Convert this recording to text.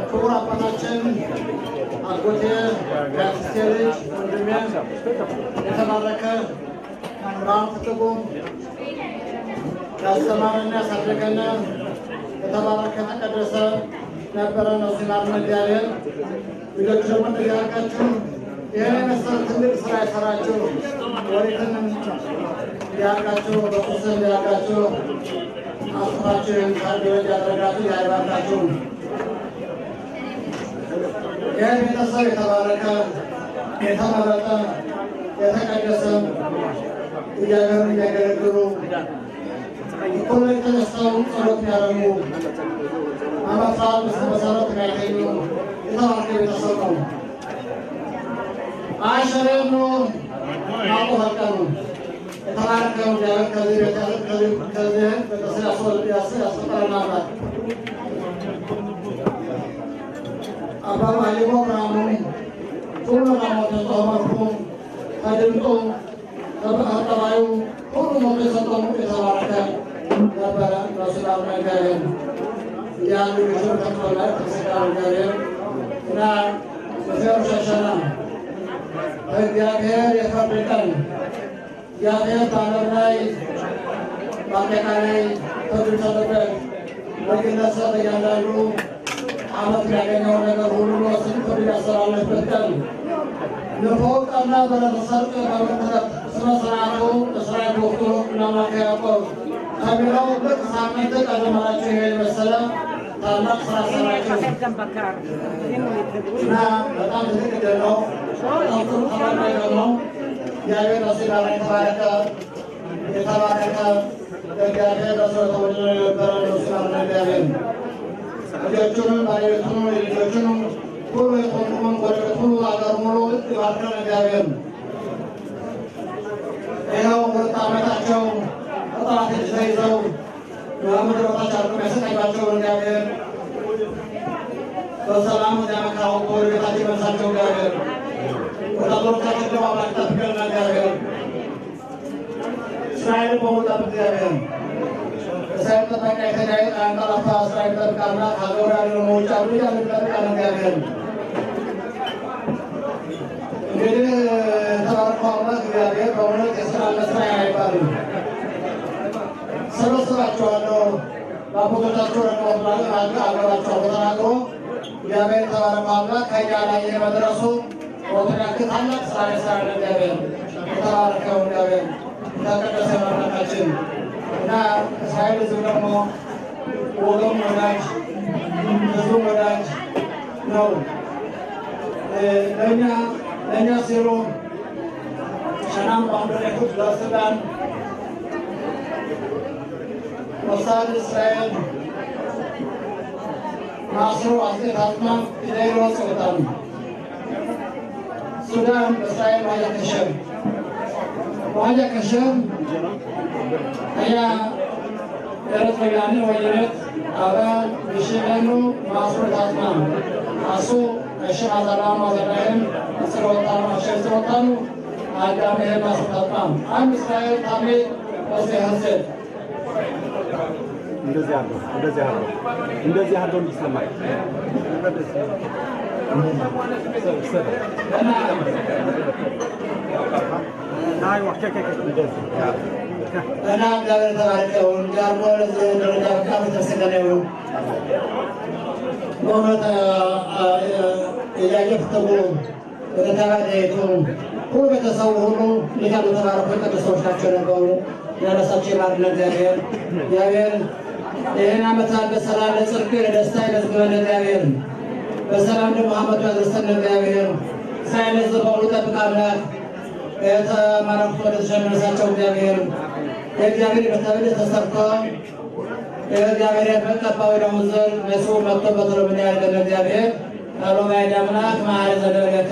ክቡር አባታችን አጎቴ የአክስቴ ልጅ ወንድሜ የተባረከ ብርሃን ፍትጉ ያስተማረና ያሳደገን የተባረከ ተቀደሰ ነበረ ነው ሲማር እግዚአብሔር ልጆች ደግሞ እንዲያርጋችሁ ይህን የመሰለ ትልቅ ስራ የሰራችሁ ወሪትን እንዲያርጋችሁ በቁስ እንዲያርጋችሁ አስፋችሁ ደረጃ ያደረጋችሁ ያይባርካችሁ። ይህ ቤተሰብ የተባረከ የተመረጠ የተቀደሰ እግዚአብሔርን እያገለገሉ እኩል ተነስተው ጸሎት የሚያደርጉ አመት መሰረት የሚያገኙ የተባረከ ቤተሰብ ነው። አሸሬኑ ማቆፈቀኑ የተባረከው እግዚአብሔር ከዚህ ቤተሰብ ያስፈጠረናል። አባባ ሊቦ ብርሃኑ ሁሉ ናሞት ተመርኩ ከድምጡ ከጠባዩ ሁሉ ሞት የሰጠው የተባረከ ነበረ። በስላም እግዚአብሔር ያሉ ልጆች ተቆላ ተሰቃው እግዚአብሔር እና በዚያው ሸሸና እግዚአብሔር የፍርድ ቀን እግዚአብሔር በዓለም ላይ በአጠቃላይ ፍርድ ተደረገ። በግለሰብ እያንዳንዱ ዓመት ያገኘው ነገር ሁሉ ፍርድ ያስተላለፈበት ቀን ለፈውቃና በለተሰርቅ በመተረት ስነ ስርዓቱ እስራኤል ወቅቱ እናማከ ያዕቆብ ከሚለው ልቅ ሳምንት ቀደመላቸው ይሄን መሰለ ታላቅ ስራ ሰራቸው እና በጣም ትልቅ ድል ነው። በጣም ጥሩ ተባራሪ ነው። እግዚአብሔር በስጋራ የተባረከ እግዚአብሔር በሰው ተወልዶ የነበረ ነው። ስላለ እግዚአብሔር ልጆቹንም ባለቤቱንም ልጆቹንም ሁሉ የቆሙን ጎረቤት ሁሉ አገር ሙሉ ይባርከን እግዚአብሔር። ይኸው ሁለት ዓመታቸው በጠላት እጅ ተይዘው በምድረ በታች አድርጎ ያሰቃያቸው እግዚአብሔር በሰላም እዚያ መካወቅ ወደ ቤታቸው ይመልሳቸው እግዚአብሔር። ወታደሮቻችን ደግሞ አምላክ ጠብቀን እግዚአብሔር። እስራኤልን በሙሉ ጠብቅ እግዚአብሔር። እስራኤል ጠበቃ የተለያየ አንቀላፋ እስራኤል ጠብቃና ከሀገሩ ያለው መውጫ ሁሉ ያለን ጠብቃን እግዚአብሔር። እንግዲህ ተባረከው አምላክ እግዚአብሔር በእውነት የስራ መስራ አይባልም። ሰበስባቸዋለሁ በአባቶቻቸው ረቀወት አገራቸው ተናግሮ እግዚአብሔር ተባረከው አምላክ ከእኛ ላይ የመድረሱ ወተናክት ታላቅ ስራ የሰራን እግዚአብሔር የተባረከው እግዚአብሔር የተቀደሰ አምላካችን እና እስራኤል ሕዝብ ደግሞ ወገን ወዳጅ ሕዝቡ ወዳጅ ነው። ለእኛ ሲሉ ሸናም ባንደረኩት ለሱዳን ወሳድ እስራኤል ማስሮ አስቴታትማ ኢዳይሮ ጽውታም ሱዳን እስራኤል ዋጃ ከሸም አያ ኤርትራውያን ወይነት አባ ብሽለኑ ማስሮ ታትማ አሱ እሽማዛላም አዘራይም ስለወጣኑ አሸርተወጣኑ አዳም ይሄን ማስሮ ታትማ አንድ እስራኤል ታሜ ወሰሐሰት እንደዚህ አለው እንዲሰማይ እና እግዚአብሔር ተባረከውን ዳርሞ ለዚህ ደረጃ በጣም ተሰገነው። በእውነት እያየፍተው በተባደቱ ሁሉ ቤተሰቡ ሁሉ ሊቃሉ ተባረኩ ቅዱሳኖች ናቸው ነበሩ። ያነሳቸው ይባርክ እግዚአብሔር። እግዚአብሔር ይህን ዓመታት በሰላም ለጽድቅ ለደስታ ይመዝግበን እግዚአብሔር። በሰላም ደግሞ ዓመቱ ያድርሰን እግዚአብሔር። እስራኤል ሕዝብ በሙሉ ጠብቅ አምላክ። የተማረኩት ወደ ተሸመነሳቸው እግዚአብሔር የእግዚአብሔር በተበደ ተሰርቶ የእግዚአብሔር በቀባው ደግሞ ዘር መሱ መጥቶ በተለምን ያርገን እግዚአብሔር አሎማይ አምላክ ማዕረ ዘደረገከ